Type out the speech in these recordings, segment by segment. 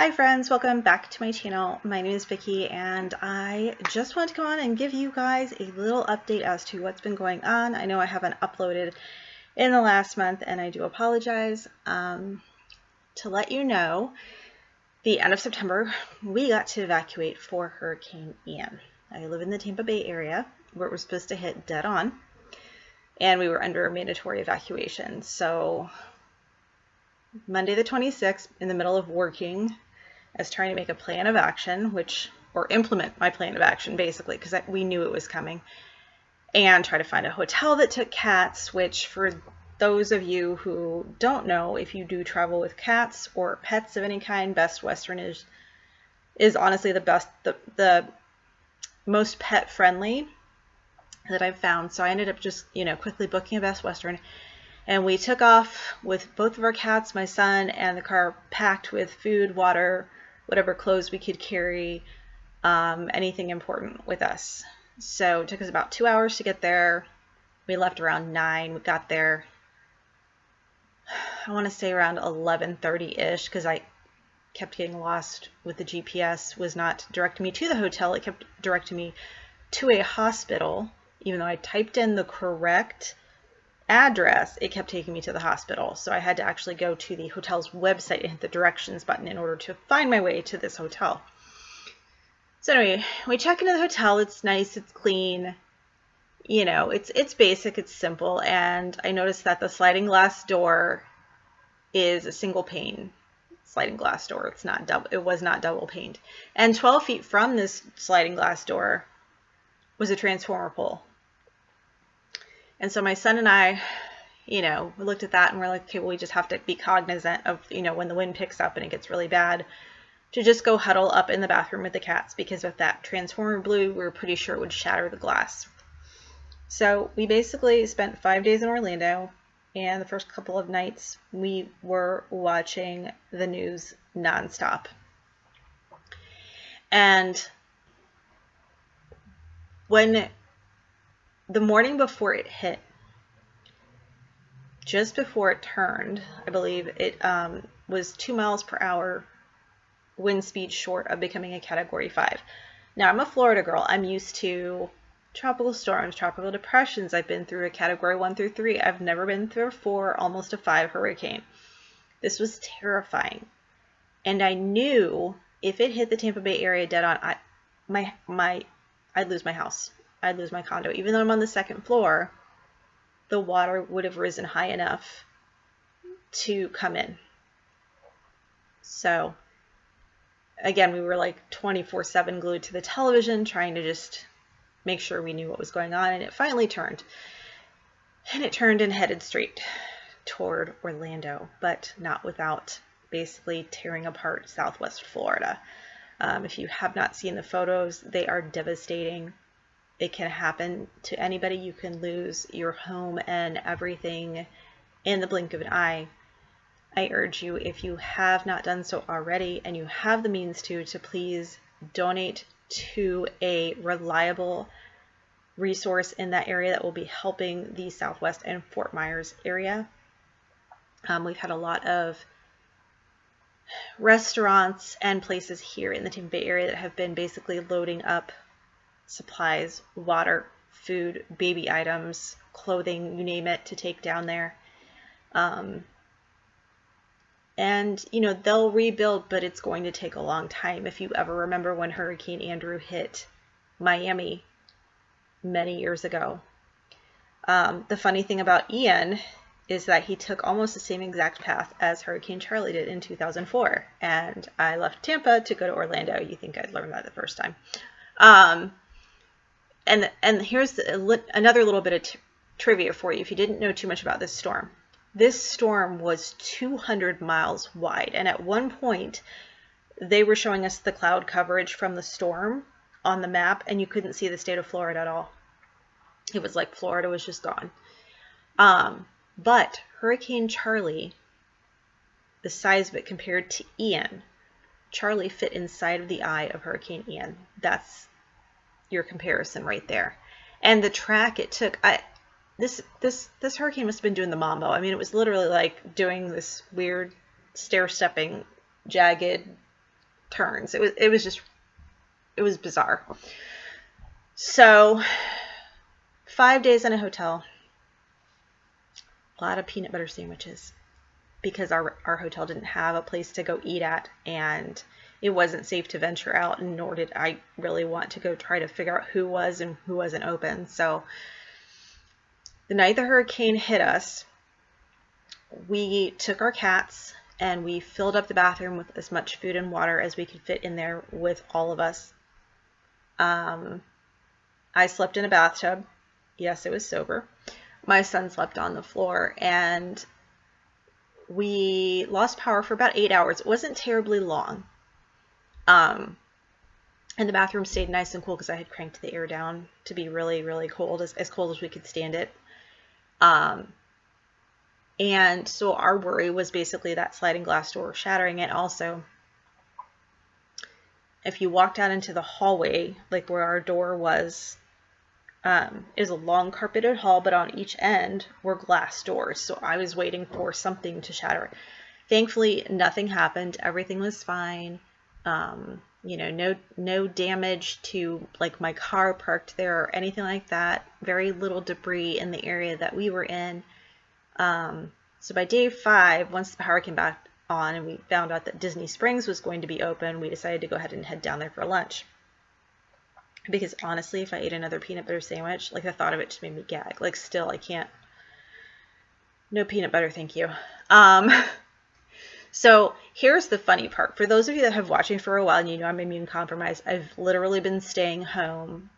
Hi friends, welcome back to my channel. My name is Vicky and I just wanted to come on and give you guys a little update as to what's been going on. I know I haven't uploaded in the last month and I do apologize. To let you know, the end of September we got to evacuate for Hurricane Ian. I live in the Tampa Bay area where it was supposed to hit dead on and we were under a mandatory evacuation. So Monday the 26th, in the middle of working, I was trying to make a plan of action, or implement my plan of action basically, because we knew it was coming, and try to find a hotel that took cats, which for those of you who don't know, if you do travel with cats or pets of any kind, Best Western is honestly the best, the most pet friendly that I've found. So I ended up just, quickly booking a Best Western. And we took off with both of our cats, my son, and the car packed with food, water, whatever clothes we could carry, anything important with us. So it took us about 2 hours to get there. We left around 9. We got there, I want to say around 11:30-ish, because I kept getting lost with the GPS. Was not directing me to the hotel. It kept directing me to a hospital. Even though I typed in the correct address, it kept taking me to the hospital. So I had to actually go to the hotel's website and hit the directions button in order to find my way to this hotel. So anyway, we check into the hotel. It's nice, it's clean, it's basic, it's simple. And I noticed that the sliding glass door is a single pane sliding glass door. It's not double, it was not double paned. And 12 feet from this sliding glass door was a transformer pole. And so my son and I, we looked at that and we're like, okay, well, we just have to be cognizant of, when the wind picks up and it gets really bad, to just go huddle up in the bathroom with the cats, because if that transformer blew, we were pretty sure it would shatter the glass. So we basically spent 5 days in Orlando, and the first couple of nights we were watching the news nonstop. And when the morning before it hit, just before it turned, I believe it was 2 miles per hour wind speed short of becoming a Category 5. Now, I'm a Florida girl. I'm used to tropical storms, tropical depressions. I've been through a Category 1 through 3. I've never been through a 4, almost a 5 hurricane. This was terrifying. And I knew if it hit the Tampa Bay area dead on, I'd lose my house. I'd lose my condo. Even though I'm on the second floor, the water would have risen high enough to come in. So again, we were like 24/7 glued to the television, trying to just make sure we knew what was going on. And it finally turned. And it turned and headed straight toward Orlando, but not without basically tearing apart Southwest Florida. If you have not seen the photos, they are devastating. It can happen to anybody. You can lose your home and everything in the blink of an eye. I urge you, if you have not done so already and you have the means to please donate to a reliable resource in that area that will be helping the Southwest and Fort Myers area. We've had a lot of restaurants and places here in the Tampa Bay area that have been basically loading up supplies, water, food, baby items, clothing, you name it, to take down there. And, they'll rebuild, but it's going to take a long time. If you ever remember when Hurricane Andrew hit Miami many years ago. The funny thing about Ian is that he took almost the same exact path as Hurricane Charlie did in 2004. And I left Tampa to go to Orlando. You think I'd learned that the first time. And here's another little bit of trivia for you if you didn't know too much about this storm. This storm was 200 miles wide, and at one point they were showing us the cloud coverage from the storm on the map, and you couldn't see the state of Florida at all. It was like Florida was just gone. But Hurricane Charlie, the size of it compared to Ian, Charlie fit inside of the eye of Hurricane Ian. That's your comparison right there. And the track it took, this hurricane must have been doing the mambo. I mean, it was literally like doing this weird stair-stepping, jagged turns. It was bizarre. So 5 days in a hotel, a lot of peanut butter sandwiches, because our hotel didn't have a place to go eat at, and it wasn't safe to venture out, and nor did I really want to go try to figure out who was and who wasn't open. So the night the hurricane hit us, we took our cats and we filled up the bathroom with as much food and water as we could fit in there with all of us. I slept in a bathtub. Yes, it was sober. My son slept on the floor, and we lost power for about 8 hours. It wasn't terribly long. And the bathroom stayed nice and cool because I had cranked the air down to be really, really cold, as cold as we could stand it. And so our worry was basically that sliding glass door shattering it. Also, if you walked out into the hallway, like where our door was, it was a long carpeted hall, but on each end were glass doors. So I was waiting for something to shatter it. Thankfully, nothing happened. Everything was fine. No damage to like my car parked there or anything like that. Very little debris in the area that we were in. So by day 5, once the power came back on and we found out that Disney Springs was going to be open, we decided to go ahead and head down there for lunch. Because honestly, if I ate another peanut butter sandwich, like the thought of it just made me gag. Like still, I can't. No peanut butter, thank you. So here's the funny part. For those of you that have watched me for a while and you know I'm immune compromised, I've literally been staying home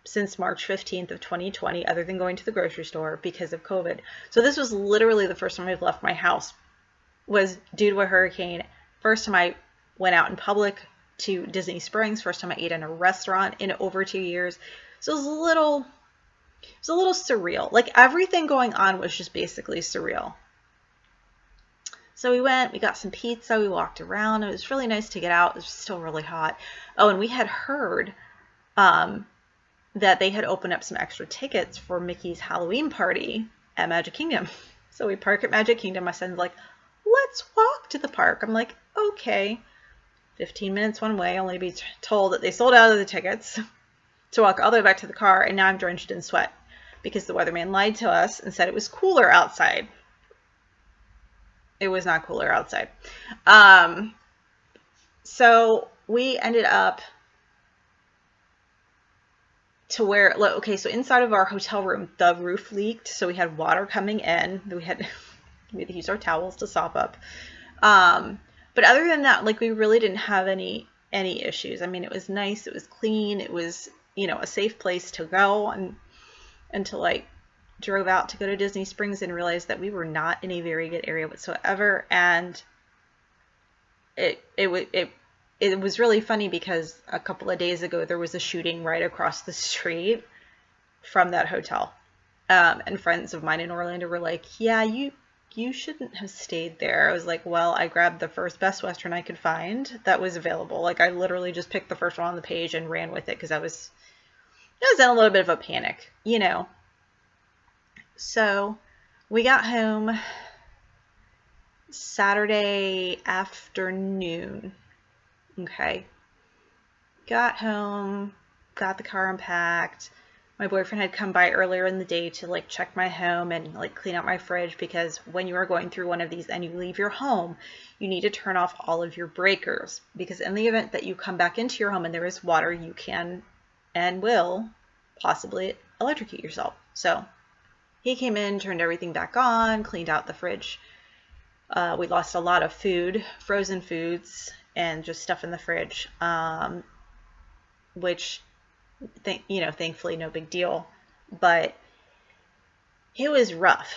since March 15th of 2020, other than going to the grocery store because of COVID. So this was literally the first time I've left my house was due to a hurricane. First time I went out in public to Disney Springs. First time I ate in a restaurant in over 2 years. So it was a little surreal. Like everything going on was just basically surreal. So we went, we got some pizza, we walked around. It was really nice to get out. It was still really hot. Oh, and we had heard that they had opened up some extra tickets for Mickey's Halloween party at Magic Kingdom. So we park at Magic Kingdom. My son's like, let's walk to the park. I'm like, okay. 15 minutes one way, only to be told that they sold out of the tickets to walk all the way back to the car, and now I'm drenched in sweat because the weatherman lied to us and said it was cooler outside. It was not cooler outside. So we ended up to where, okay, so inside of our hotel room, the roof leaked, so we had water coming in. We had to use our towels to sop up. But other than that, like we really didn't have any issues. I mean, it was nice, it was clean, it was, a safe place to go, and until I drove out to go to Disney Springs and realized that we were not in a very good area whatsoever. And it was really funny because a couple of days ago there was a shooting right across the street from that hotel. And friends of mine in Orlando were like, yeah, you shouldn't have stayed there. I was like, well, I grabbed the first Best Western I could find that was available. Like I literally just picked the first one on the page and ran with it because I was in a little bit of a panic, So we got home Saturday afternoon. Okay. Got home, got the car unpacked. My boyfriend had come by earlier in the day to check my home and clean out my fridge, because when you are going through one of these and you leave your home, you need to turn off all of your breakers, because in the event that you come back into your home and there is water, you can and will possibly electrocute yourself. So he came in, turned everything back on, cleaned out the fridge. We lost a lot of food, frozen foods, and just stuff in the fridge, which, thankfully no big deal, but it was rough,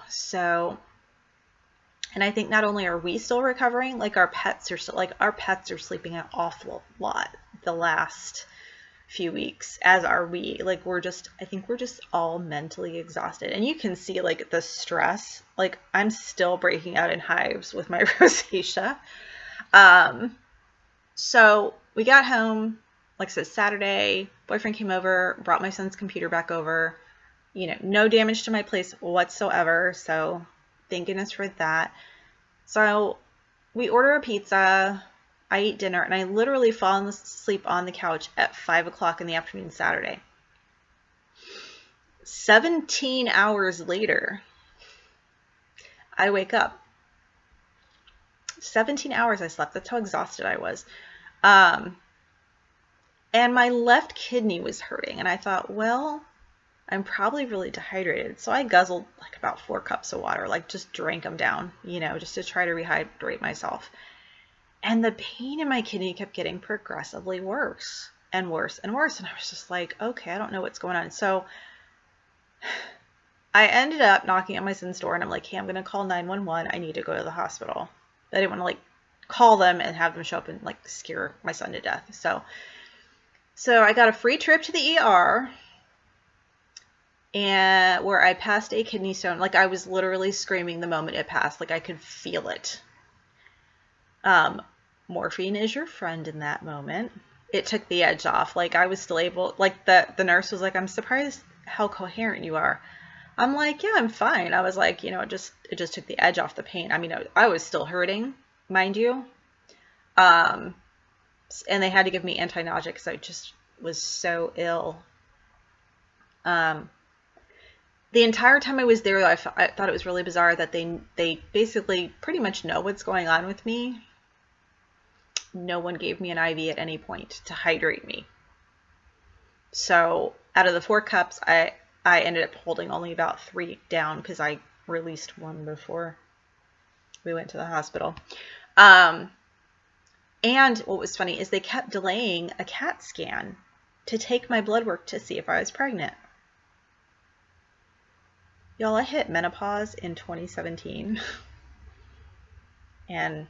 so, and I think not only are we still recovering, our pets are sleeping an awful lot the last few weeks, as are we. I think we're just all mentally exhausted, and you can see the stress. I'm still breaking out in hives with my rosacea. So we got home, like I said, Saturday. Boyfriend came over, brought my son's computer back over. No damage to my place whatsoever, so thank goodness for that. So we order a pizza. I eat dinner, and I literally fall asleep on the couch at 5 o'clock in the afternoon Saturday. 17 hours later, I wake up. 17 hours I slept. That's how exhausted I was. And my left kidney was hurting. And I thought, well, I'm probably really dehydrated. So I guzzled like about 4 cups of water, like just drank them down, just to try to rehydrate myself. And the pain in my kidney kept getting progressively worse and worse and worse. And I was just like, okay, I don't know what's going on. So I ended up knocking on my son's door, and I'm like, hey, I'm going to call 911. I need to go to the hospital. I didn't want to like call them and have them show up and like scare my son to death. So I got a free trip to the ER, and where I passed a kidney stone. Like, I was literally screaming the moment it passed. Like, I could feel it. Morphine is your friend in that moment. It took the edge off. Like, I was still able, like, the nurse was like, I'm surprised how coherent you are. I'm like, yeah, I'm fine. I was like, it just took the edge off the pain. I mean, I was still hurting, mind you. And they had to give me anti-nausea because I just was so ill. The entire time I was there, I thought it was really bizarre that they basically pretty much know what's going on with me. No one gave me an IV at any point to hydrate me. So out of the 4 cups, I ended up holding only about 3 down because I released one before we went to the hospital. And what was funny is they kept delaying a CAT scan to take my blood work to see if I was pregnant. Y'all, I hit menopause in 2017. And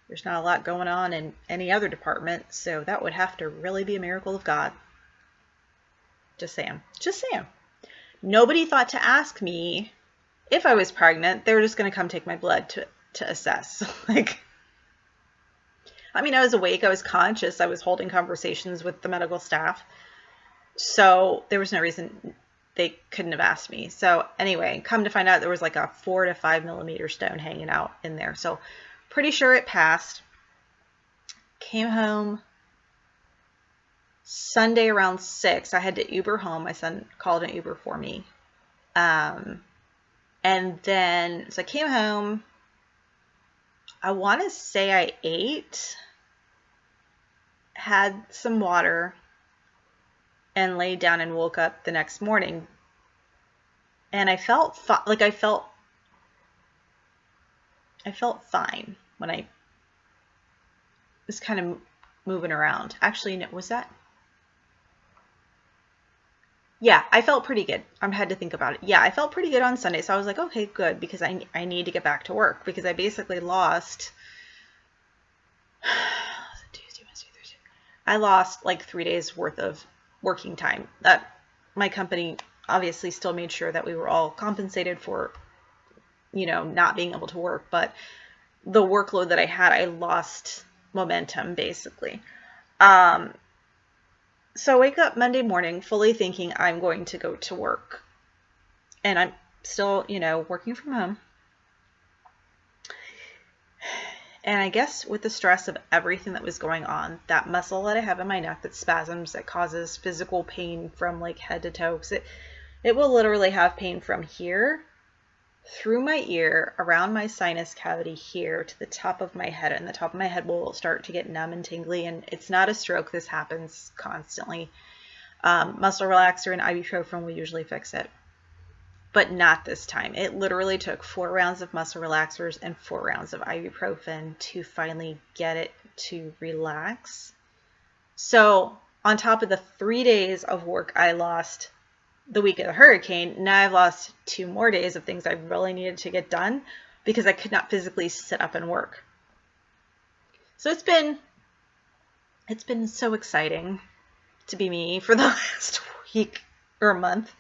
there's not a lot going on in any other department, so that would have to really be a miracle of God. Just saying. Just saying. Nobody thought to ask me if I was pregnant. They were just going to come take my blood to assess. Like, I mean, I was awake, I was conscious, I was holding conversations with the medical staff. So there was no reason they couldn't have asked me. So anyway, come to find out there was like a 4 to 5 millimeter stone hanging out in there. So pretty sure it passed. Came home Sunday around 6. I had to Uber home. My son called an Uber for me. And then, so I came home. I want to say I ate, had some water, and laid down and woke up the next morning. And I felt I felt fine when I was kind of moving around. Actually, no, was that? Yeah, I felt pretty good. I had to think about it. Yeah, I felt pretty good on Sunday. So I was like, okay, good, because I need to get back to work because I basically lost Tuesday, Wednesday, Thursday. I lost like 3 days worth of working time. My company obviously still made sure that we were all compensated for, not being able to work, but the workload that I had, I lost momentum basically. So I wake up Monday morning fully thinking I'm going to go to work, and I'm still, working from home. And I guess with the stress of everything that was going on, that muscle that I have in my neck that spasms, that causes physical pain from like head to toe, because it will literally have pain from here through my ear, around my sinus cavity here to the top of my head, and the top of my head will start to get numb and tingly. And it's not a stroke. This happens constantly. Muscle relaxer and ibuprofen will usually fix it, but not this time. It literally took 4 rounds of muscle relaxers and 4 rounds of ibuprofen to finally get it to relax. So on top of the 3 days of work I lost the week of the hurricane, now I've lost 2 more days of things I really needed to get done because I could not physically sit up and work. So it's been so exciting to be me for the last week or a month.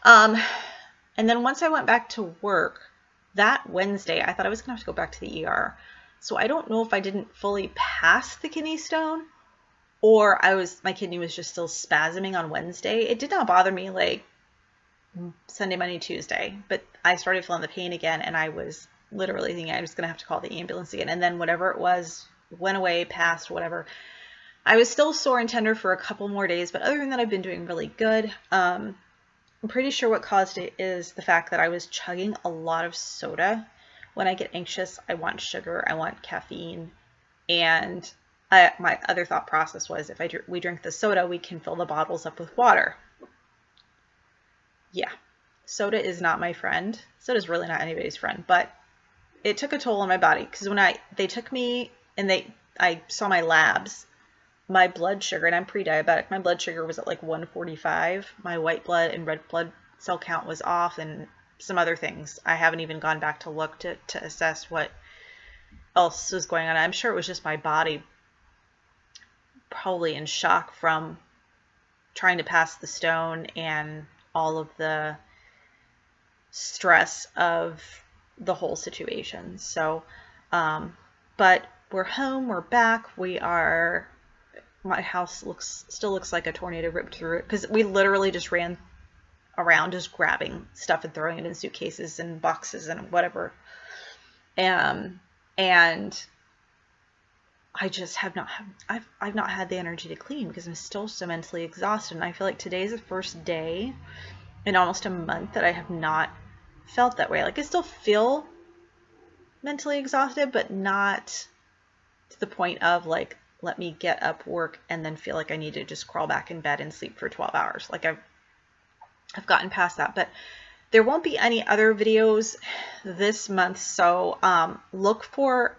And then once I went back to work that Wednesday, I thought I was gonna have to go back to the ER. So I don't know if I didn't fully pass the kidney stone, or my kidney was just still spasming on Wednesday. It did not bother me like Sunday, Monday, Tuesday, but I started feeling the pain again, and I was literally thinking I was going to have to call the ambulance again. And then whatever it was went away, passed, whatever. I was still sore and tender for a couple more days, but other than that, I've been doing really good. I'm pretty sure what caused it is the fact that I was chugging a lot of soda. When I get anxious, I want sugar, I want caffeine, and my other thought process was if we drink the soda, we can fill the bottles up with water. Yeah, soda is not my friend. Soda is really not anybody's friend, but it took a toll on my body because when they took me and I saw my labs, my blood sugar, and I'm pre-diabetic, my blood sugar was at like 145. My white blood and red blood cell count was off, and some other things. I haven't even gone back to look to assess what else was going on. I'm sure it was just my body probably in shock from trying to pass the stone and all of the stress of the whole situation. So, but we're home, we're back, my house still looks like a tornado ripped through it because we literally just ran around just grabbing stuff and throwing it in suitcases and boxes and whatever. And I just I've not had the energy to clean because I'm still so mentally exhausted. And I feel like today's the first day in almost a month that I have not felt that way. Like I still feel mentally exhausted, but not to the point of like, let me get up, work, and then feel like I need to just crawl back in bed and sleep for 12 hours. Like I've gotten past that, but there won't be any other videos this month. So look for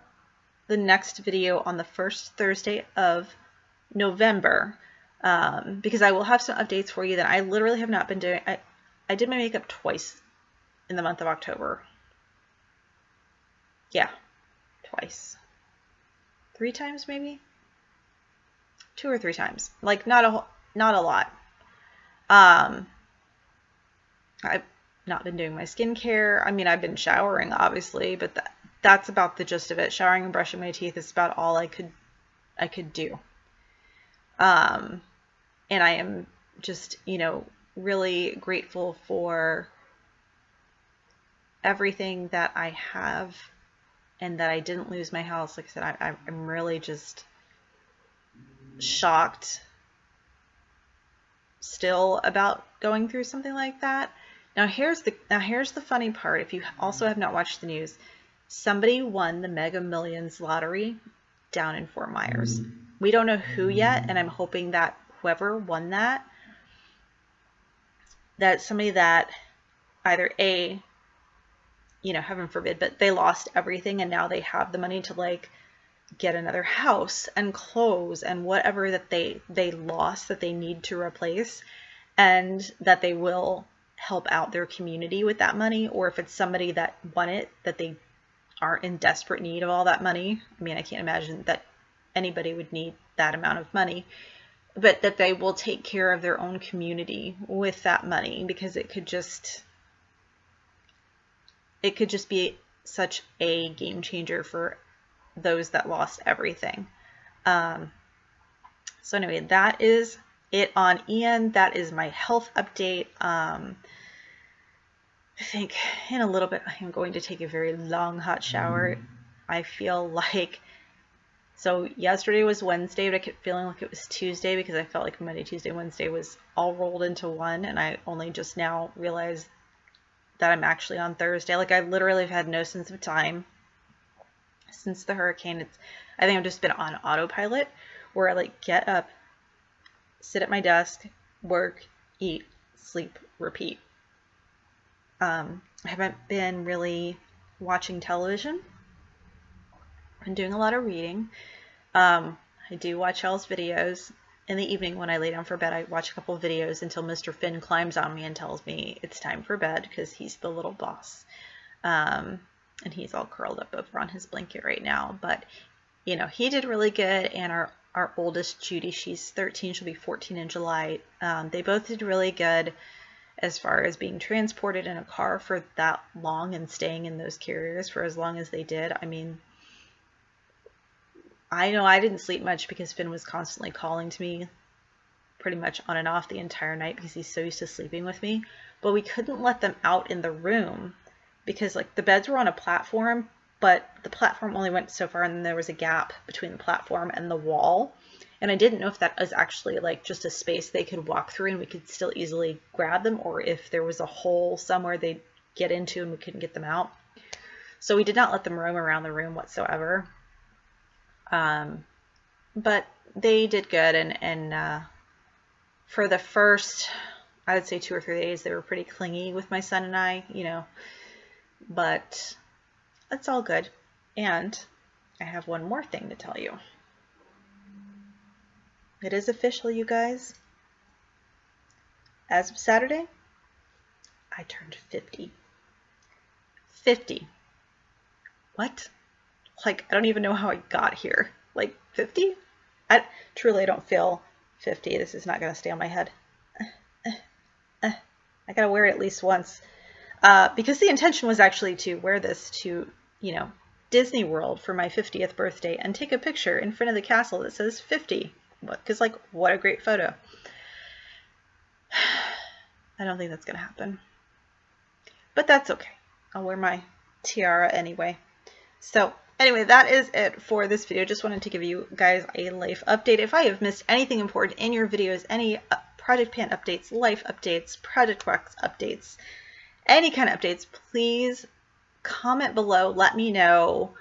the next video on the first Thursday of November, because I will have some updates for you that I literally have not been doing. I did my makeup twice in the month of October. Yeah, twice. 3 times maybe? 2 or 3 times. Like not a lot. I've not been doing my skincare. I mean, I've been showering obviously, but that's about the gist of it. Showering and brushing my teeth is about all I could do. And I am just, really grateful for everything that I have and that I didn't lose my house. Like I said, I'm really just shocked still about going through something like that. Now here's the funny part. If you also have not watched the news, somebody won the Mega Millions lottery down in Fort Myers. We don't know who yet, and I'm hoping that whoever won that somebody that either heaven forbid, but they lost everything and now they have the money to like get another house and clothes and whatever that they lost that they need to replace, and that they will help out their community with that money. Or if it's somebody that won it, that they aren't in desperate need of all that money. I mean, I can't imagine that anybody would need that amount of money, but that they will take care of their own community with that money, because it could just be such a game changer for those that lost everything. So anyway, that is it on Ian. That is my health update. I think in a little bit I am going to take a very long hot shower. I feel like, so yesterday was Wednesday, but I kept feeling like it was Tuesday because I felt like Monday, Tuesday, Wednesday was all rolled into one, and I only just now realized that I'm actually on Thursday. Like I literally have had no sense of time since the hurricane. I think I've just been on autopilot where I like get up, sit at my desk, work, eat, sleep, repeat. I haven't been really watching television. I've been doing a lot of reading. I do watch y'all's videos. In the evening when I lay down for bed, I watch a couple of videos until Mr. Finn climbs on me and tells me it's time for bed because he's the little boss. And he's all curled up over on his blanket right now. But, he did really good. And our oldest, Judy, she's 13. She'll be 14 in July. They both did really good as far as being transported in a car for that long and staying in those carriers for as long as they did. I mean, I know I didn't sleep much because Finn was constantly calling to me pretty much on and off the entire night because he's so used to sleeping with me. But we couldn't let them out in the room because like the beds were on a platform, but the platform only went so far, and then there was a gap between the platform and the wall. And I didn't know if that was actually like just a space they could walk through and we could still easily grab them, or if there was a hole somewhere they'd get into and we couldn't get them out. So we did not let them roam around the room whatsoever. But they did good, and for the first, I would say 2 or 3 days, they were pretty clingy with my son and I, you know, but it's all good. And I have one more thing to tell you. It is official, you guys. As of Saturday, I turned 50. 50. What? Like, I don't even know how I got here. Like, 50? Truly, I don't feel 50. This is not going to stay on my head. I gotta wear it at least once. Because the intention was actually to wear this to, you know, Disney World for my 50th birthday and take a picture in front of the castle that says 50. Because, like, what a great photo. I don't think that's going to happen. But that's okay. I'll wear my tiara anyway. So, anyway, that is it for this video. Just wanted to give you guys a life update. If I have missed anything important in your videos, any Project Pan updates, life updates, Project Wax updates, any kind of updates, please comment below. Let me know,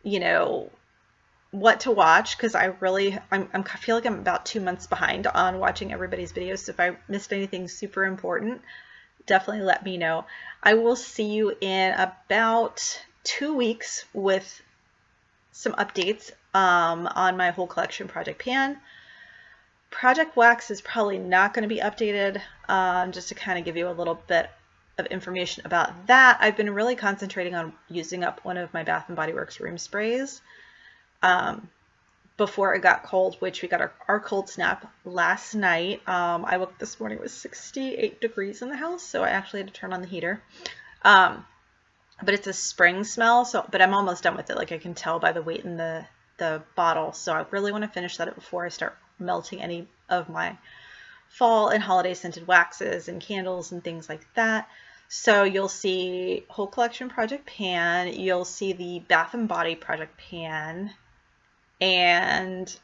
you know, what to watch, because I feel like I'm about 2 months behind on watching everybody's videos. So if I missed anything super important, definitely let me know. I will see you in about 2 weeks with some updates on my whole collection, Project Pan. Project Wax is probably not going to be updated, just to kind of give you a little bit of information about that. I've been really concentrating on using up one of my Bath & Body Works room sprays before it got cold, which we got our cold snap last night. I woke up this morning, it was 68 degrees in the house, so I actually had to turn on the heater. But it's a spring smell, but I'm almost done with it. Like, I can tell by the weight in the bottle, so I really want to finish that up before I start melting any of my fall and holiday scented waxes and candles and things like that. So you'll see whole collection Project Pan, you'll see the Bath & Body Project Pan, and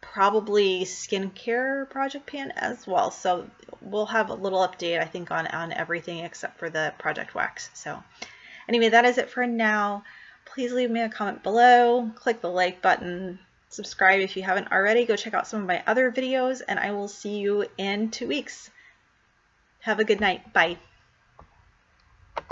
probably skincare Project Pan as well. So we'll have a little update, I think, on everything except for the Project Wax. So anyway, that is it for now. Please leave me a comment below, click the like button, subscribe if you haven't already. Go check out some of my other videos, and I will see you in 2 weeks. Have a good night. Bye.